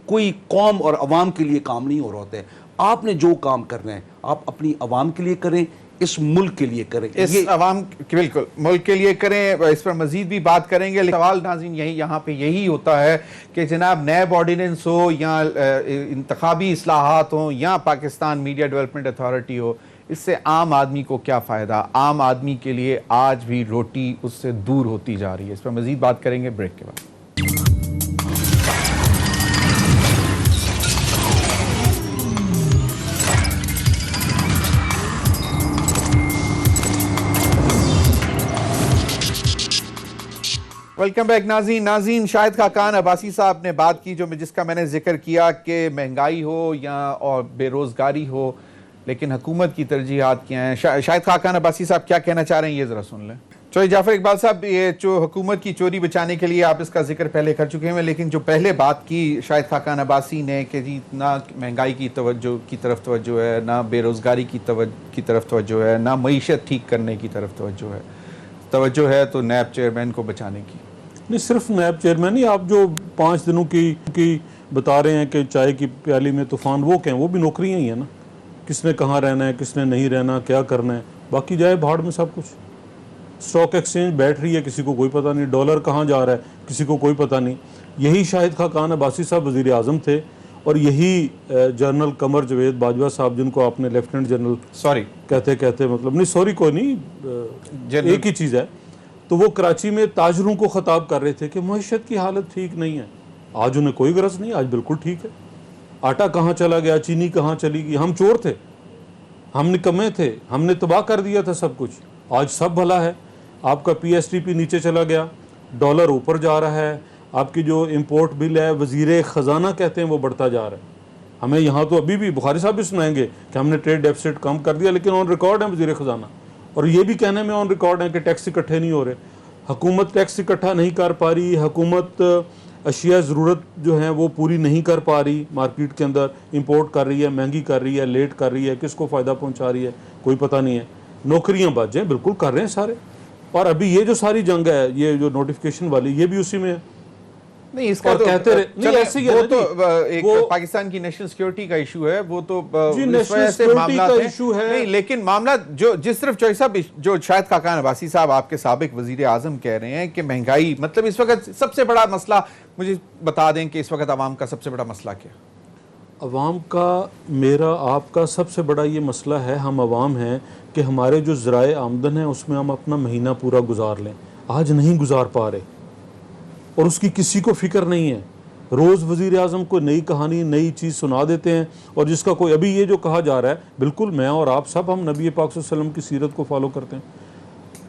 कोई कौम और अवाम के लिए काम नहीं हो रहा होता है। आपने जो काम करना है आप अपनी अवाम के लिए करें, इस मुल्क के लिए करें, इस अवाम बिल्कुल मुल्क के लिए करें। इस पर मजीद भी बात करेंगे। सवाल नाज़रीन यहाँ पे यही होता है कि जनाब नैब ऑर्डिनेंस हो या इंतखाबी इस्लाहात हो या पाकिस्तान मीडिया डेवलपमेंट अथॉरिटी हो, इससे आम आदमी को क्या फ़ायदा? आम आदमी के लिए आज भी रोटी उससे दूर होती जा रही है। इस पर मजीद बात करेंगे ब्रेक के बाद। वेलकम बैक नाज़रीन। शाहिद खाकान अब्बासी साहब ने बात की जिसका मैंने जिक्र किया कि महंगाई हो या और बेरोज़गारी हो, लेकिन हुकूमत की तरजीहात क्या हैं। शाहिद खाकान अब्बासी साहब क्या कहना चाह रहे हैं, ये ज़रा सुन लें। चौधरी जाफर इकबाल साहब, ये जो हुकूमत की चोरी बचाने के लिए आप इसका जिक्र पहले कर चुके हैं, लेकिन जो पहले बात की शाहिद खाकान अब्बासी ने कि जी ना महंगाई की तरफ तवज्जो है, ना बेरोज़गारी की तरफ तवज्जो है, ना मईशत ठीक करने की तरफ तवज्जो है तो नैब चेयरमैन को बचाने की। नहीं, सिर्फ नैब चेयरमैन ही, आप जो 5 दिनों की बता रहे हैं कि चाय की प्याली में तूफान, वो क्या है? वो भी नौकरियां ही है ना। किसने कहाँ रहना है, किसने नहीं रहना, क्या करना है, बाकी जाए भाड़ में सब कुछ। स्टॉक एक्सचेंज बैठ रही है, किसी को कोई पता नहीं। डॉलर कहाँ जा रहा है, किसी को कोई पता नहीं। यही शाहिद खाकान अब्बासी साहब वज़ीर आज़म थे, और यही जनरल कमर जवेद बाजवा साहब, जिनको आपने लेफ्टिनेंट जनरल कहते मतलब नहीं, सॉरी कोई नहीं, एक ही चीज़ है। तो वो कराची में ताजरों को ख़ताब कर रहे थे कि मईशत की हालत ठीक नहीं है। आज उन्हें कोई गरज नहीं, आज बिल्कुल ठीक है। आटा कहाँ चला गया, चीनी कहाँ चली गई? हम चोर थे, हम निकम्मे थे, हमने तबाह कर दिया था सब कुछ। आज सब भला है। आपका PSTP नीचे चला गया, डॉलर ऊपर जा रहा है, आपकी जो इंपोर्ट बिल है वज़ीर ख़जाना कहते हैं वो बढ़ता जा रहा है। हमें यहाँ तो अभी भी बुखारी साहब भी सुनाएंगे कि हमने ट्रेड डेफिसिट कम कर दिया, लेकिन ऑन रिकॉर्ड है वज़ीर ख़जाना, और ये भी कहने में ऑन रिकॉर्ड है कि टैक्स इकट्ठे नहीं हो रहे। हुकूमत टैक्स इकट्ठा नहीं कर पा रही, हुकूमत अशिया ज़रूरत जो है वो पूरी नहीं कर पा रही, मार्केट के अंदर इंपोर्ट कर रही है, महंगी कर रही है, लेट कर रही है, किसको फ़ायदा पहुंचा रही है कोई पता नहीं है। नौकरियां बच जाएँ, बिल्कुल कर रहे हैं सारे। और अभी ये जो सारी जंग है, ये जो नोटिफिकेशन वाली, ये भी उसी में है। नहीं, इसका तो कहते रहे नहीं, ऐसे ही है, वो तो एक पाकिस्तान की नेशनल सिक्योरिटी का इशू है, वो तो नेशनल सिक्योरिटी का इशू है। नहीं, लेकिन मामला जो जिस तरफ चौधरी साहब, जो शाहिद खाकान अब्बासी साहब आपके साबिक वजीर आजम कह रहे हैं कि महंगाई, मतलब इस वक्त सबसे बड़ा मसला, मुझे बता दें कि इस वक्त आवाम का सबसे बड़ा मसला क्या? अवाम का, मेरा आपका सबसे बड़ा ये मसला है, हम अवाम हैं कि हमारे जो ज़राए आमदन है उसमें हम अपना महीना पूरा गुजार लें। आज नहीं गुजार पा रहे, और उसकी किसी को फिक्र नहीं है। रोज़ वज़ीर आज़म को नई कहानी, नई चीज़ सुना देते हैं, और जिसका कोई, अभी ये जो कहा जा रहा है, बिल्कुल मैं और आप सब हम नबी पाक सल्लल्लाहु अलैहि वसल्लम की सीरत को फॉलो करते हैं।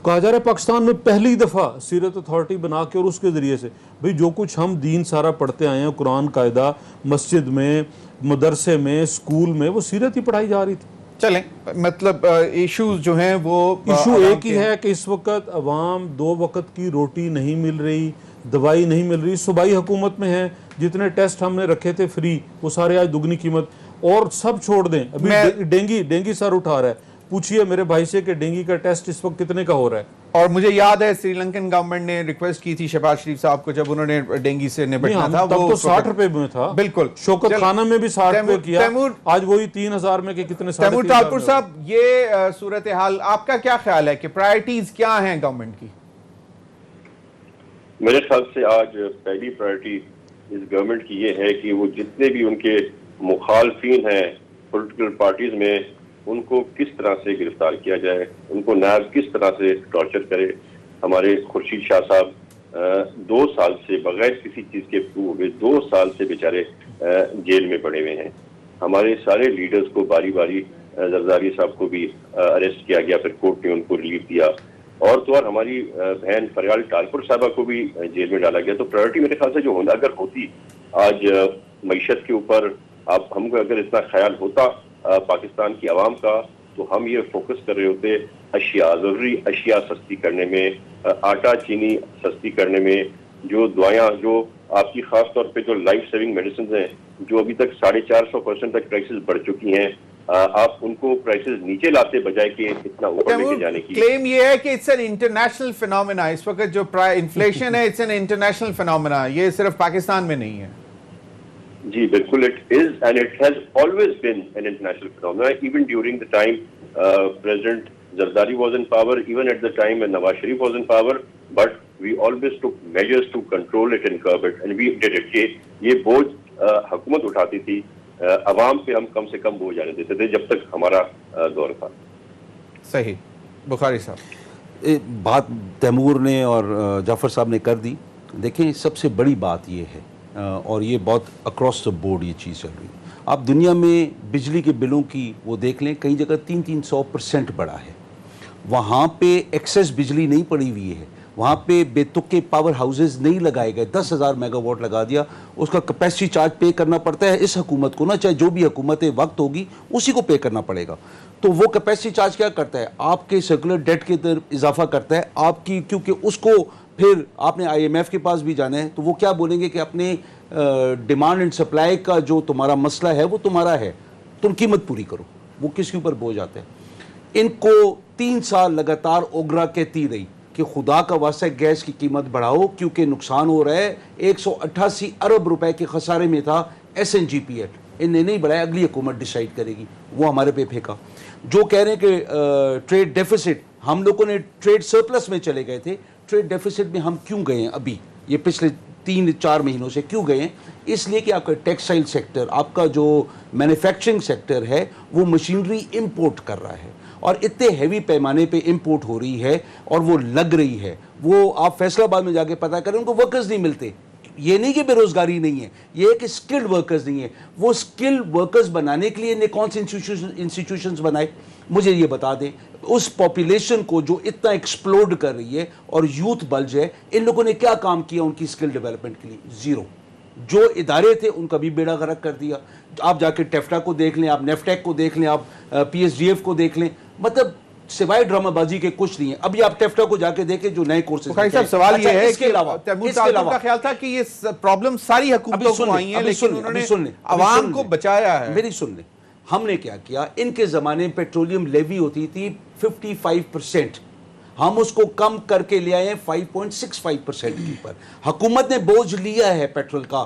कहा जा रहा है पाकिस्तान में पहली दफ़ा सीरत अथॉरिटी बना के और उसके ज़रिए से भाई जो कुछ हम दीन सारा पढ़ते आए हैं, कुरान कायदा मस्जिद में, मदरसे में, स्कूल में, वो सीरत ही पढ़ाई जा रही थी। चलें, मतलब इश्यूज जो हैं वो इशू आवाम एक ही के- है कि इस वक्त अवाम 2 वक्त की रोटी नहीं मिल रही, दवाई नहीं मिल रही, सूबाई हुकूमत में है, जितने टेस्ट हमने रखे थे फ्री वो सारे आज दुगनी कीमत, और सब छोड़ दें। अभी डेंगी सर उठा रहा है, पूछिए मेरे भाई से कि डेंगी का टेस्ट इस वक्त कितने का हो रहा है। और मुझे याद है श्रीलंकन गवर्नमेंट ने रिक्वेस्ट की थी शहबाज शरीफ साहब को, जब उन्होंने डेंगी से निपटना था, तब वो तो 60 रुपए में था। बिल्कुल। शौकत खाना में भी 60 रुपए किया, तैमूर आज वही 3000 में के कितने, तैमूर तालपुर साहब, ये सूरत हाल आपका क्या ख्याल है कि प्रायोरिटीज क्या हैं गवर्नमेंट की? मेरे ख्याल से आज पहली प्रायोरिटी इस गवर्नमेंट की ये है कि वो जितने भी उनके मुखालफिन हैं पॉलिटिकल पार्टीज में, उनको किस तरह से गिरफ्तार किया जाए, उनको नायब किस तरह से टॉर्चर करे। हमारे खुर्शीद शाह साहब 2 साल से बगैर किसी चीज़ के प्रूव हुए 2 साल से बेचारे जेल में पड़े हुए हैं। हमारे सारे लीडर्स को बारी बारी, जरदारी साहब को भी अरेस्ट किया गया, फिर कोर्ट ने उनको रिलीफ दिया, और तो और हमारी बहन फरियाल टालपुर साहबा को भी जेल में डाला गया। तो प्रायोरिटी मेरे ख्याल से जो होना अगर होती आज मईशत के ऊपर, आप हमको अगर इतना ख्याल होता पाकिस्तान की आवाम का, तो हम ये फोकस कर रहे होते अशिया, ज़रूरी अशिया सस्ती करने में, आटा चीनी सस्ती करने में, जो दवायाँ जो आपकी खास तौर पे जो लाइफ सेविंग मेडिसिन हैं जो अभी तक 450% तक प्राइसेस बढ़ चुकी हैं, आप उनको प्राइसेस नीचे लाते बजाय कि इतना ऊपर लेके जाने की। क्लेम ये है कि इट्स एन इंटरनेशनल फिनोमेना, इस वक्त जो इन्फ्लेशन है इट्स एन इंटरनेशनल फिनोमेना, ये सिर्फ पाकिस्तान में नहीं है। जी बिल्कुल, it is and it has always been an international phenomena, even during the time president Zardari was in power, even at the time when Nawaz Sharif was in power, but we always took measures to control it and curb it, and we did it. ये बोझ हुकूमत उठाती थी, अवाम पे हम कम से कम बोझ आने देते थे जब तक हमारा दौर था। सही। बुखारी साहब, बात तैमूर ने और जाफ़र साहब ने कर दी। देखें, सबसे बड़ी बात ये है, और ये बहुत अक्रॉस द बोर्ड ये चीज़ चल रही है। आप दुनिया में बिजली के बिलों की वो देख लें, कई जगह 300% बढ़ा है। वहाँ पे एक्सेस बिजली नहीं पड़ी हुई है, वहाँ पे बेतुके पावर हाउसेस नहीं लगाए गए। 10,000 मेगावाट लगा दिया, उसका कैपेसिटी चार्ज पे करना पड़ता है इस हुकूमत को ना, चाहे जो भी हुकूमत वक्त होगी उसी को पे करना पड़ेगा। तो वो कैपेसिटी चार्ज क्या करता है? आपके सर्कुलर डेट के अंदर इजाफा करता है आपकी, क्योंकि उसको फिर आपने IMF के पास भी जाना है, तो वो क्या बोलेंगे कि अपने डिमांड एंड सप्लाई का जो तुम्हारा मसला है वो तुम्हारा है, तुम कीमत पूरी करो। वो किसके ऊपर बोझ आता है? इनको 3 साल लगातार ओगरा कहती रही कि खुदा का वास्ता गैस की कीमत बढ़ाओ क्योंकि नुकसान हो रहा है। 188 अरब रुपए के खसारे में था SNGPL, इन्हें नहीं बढ़ाया, अगली हुकूमत डिसाइड करेगी, वो हमारे पे फेंका। जो कह रहे हैं कि ट्रेड डेफिसिट, हम लोगों ने ट्रेड सरप्लस में चले गए थे। ट्रेड डेफिसिट में हम क्यों गए हैं अभी, ये पिछले 3-4 महीनों से क्यों गए हैं? इसलिए कि आपका टेक्सटाइल सेक्टर, आपका जो मैन्युफैक्चरिंग सेक्टर है, वो मशीनरी इंपोर्ट कर रहा है, और इतने हैवी पैमाने पे इंपोर्ट हो रही है और वो लग रही है। वो आप फैसलाबाद में जाके पता करें, उनको वर्कर्स नहीं मिलते। ये नहीं कि बेरोजगारी नहीं है, ये है कि स्किल्ड वर्कर्स नहीं है। वो स्किल्ड वर्कर्स बनाने के लिए इन्हें कौन से इंस्टीट्यूशंस बनाए, मुझे ये बता दें। उस पॉपुलेशन को जो इतना एक्सप्लोड कर रही है और यूथ बल्ज है, इन लोगों ने क्या काम किया उनकी स्किल डेवलपमेंट के लिए? जीरो। जो इदारे थे उनका भी बेड़ा गर्क कर दिया। आप जाके टेफ्टा को देख लें, आप नेफ्टेक को देख लें, आप PSDF को देख लें, मतलब सिवाय ड्रामाबाजी के कुछ नहीं है। अभी आप टेफ्टा को जाके देखें जो नए कोर्सेज। साहब, सवाल ये है इसके अलावा का ख्याल था कि ये प्रॉब्लम सारी हुकूमतों को आई है, लेकिन उन्होंने आवाम को बचाया है। मेरी सुन ले, हमने क्या किया? इनके ज़माने में पेट्रोलियम लेवी होती थी 55%, हम उसको कम करके ले आए 5.65% के ऊपर। हुकूमत ने बोझ लिया है पेट्रोल का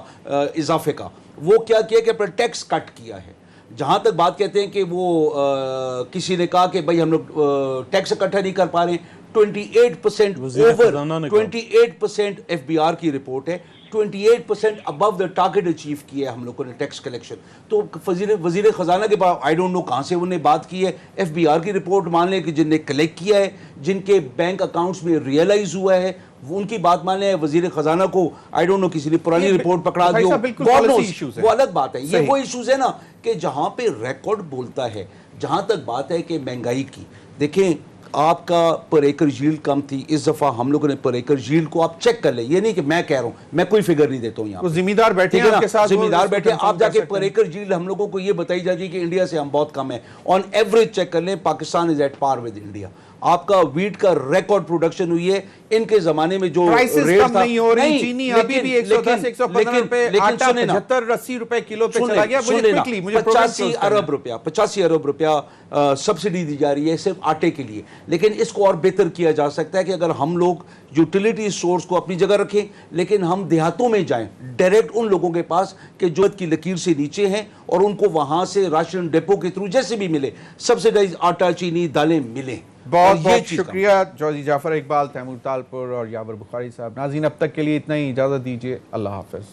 इजाफे का। वो क्या किया कि अपना टैक्स कट किया है। जहाँ तक बात कहते हैं कि वो किसी ने कहा कि भाई हम लोग टैक्स इकट्ठा नहीं कर पा रहे, 28% ओवर 28% FBR की रिपोर्ट है, 28% अबव द टारगेट अचीव किया है हम लोगों ने टैक्स कलेक्शन। तो वजीर खजाना के पास आई डोंट नो कहाँ से उन्होंने बात की है। FBR की रिपोर्ट मान लें कि जिनने कलेक्ट किया है, जिनके बैंक अकाउंट्स में रियलाइज हुआ है, वो उनकी बात मान लें। वजीर खजाना को आई डोंट नो किसी ने पुरानी रिपोर्ट पकड़ा दी हो, वो अलग बात है। ये वो इश्यूज है ना कि जहाँ पे रिकॉर्ड बोलता है। जहाँ तक बात है कि महंगाई की, देखें आपका पर एकड़ यील्ड कम थी, इस दफ़ा हम लोगों ने पर एकड़ यील्ड को आप चेक कर ले, ये नहीं कि मैं कह रहा हूँ, मैं कोई फिगर नहीं देता हूँ यहाँ तो पे। जिम्मेदार बैठे ठीक हैं है ना? आपके साथ, जिम्मेदार बैठे हैं, confirm आप जाके कर सकते पर हैं। एकड़ यील्ड हम लोगों को ये बताई जाती है कि इंडिया से हम बहुत कम है। ऑन एवरेज चेक कर लें, Pakistan is at par with India. आपका वीट का रिकॉर्ड प्रोडक्शन हुई है, इनके जमाने में जो प्राइसेस रेट कम था, नहीं हो रही, नहीं, चीनी अभी भी 110 115 रुपए, आटा सुने ना, 75-80 रुपए किलो पे सुने- चला गया। मुझे सुने ना, क्विकली मुझे प्रोग्राम 85 अरब रुपया 85 अरब रुपया सब्सिडी दी जा रही है सिर्फ आटे के लिए। लेकिन इसको और बेहतर किया जा सकता है कि अगर हम लोग यूटिलिटी सोर्स को अपनी जगह रखें, लेकिन हम देहातों में जाएं डायरेक्ट उन लोगों के पास कि जो की लकीर से नीचे हैं, और उनको वहां से राशन डिपो के थ्रू जैसे भी मिले सब्सिडाइज आटा, चीनी, दालें मिलें। बहुत और ये बहुत चीज़ शुक्रिया जॉजी जाफर इकबाल, तैमूर तालपुर और यावर बुखारी साहब। नाज़रीन, अब तक के लिए इतना ही, इजाज़त दीजिए, अल्लाह हाफ़िज़।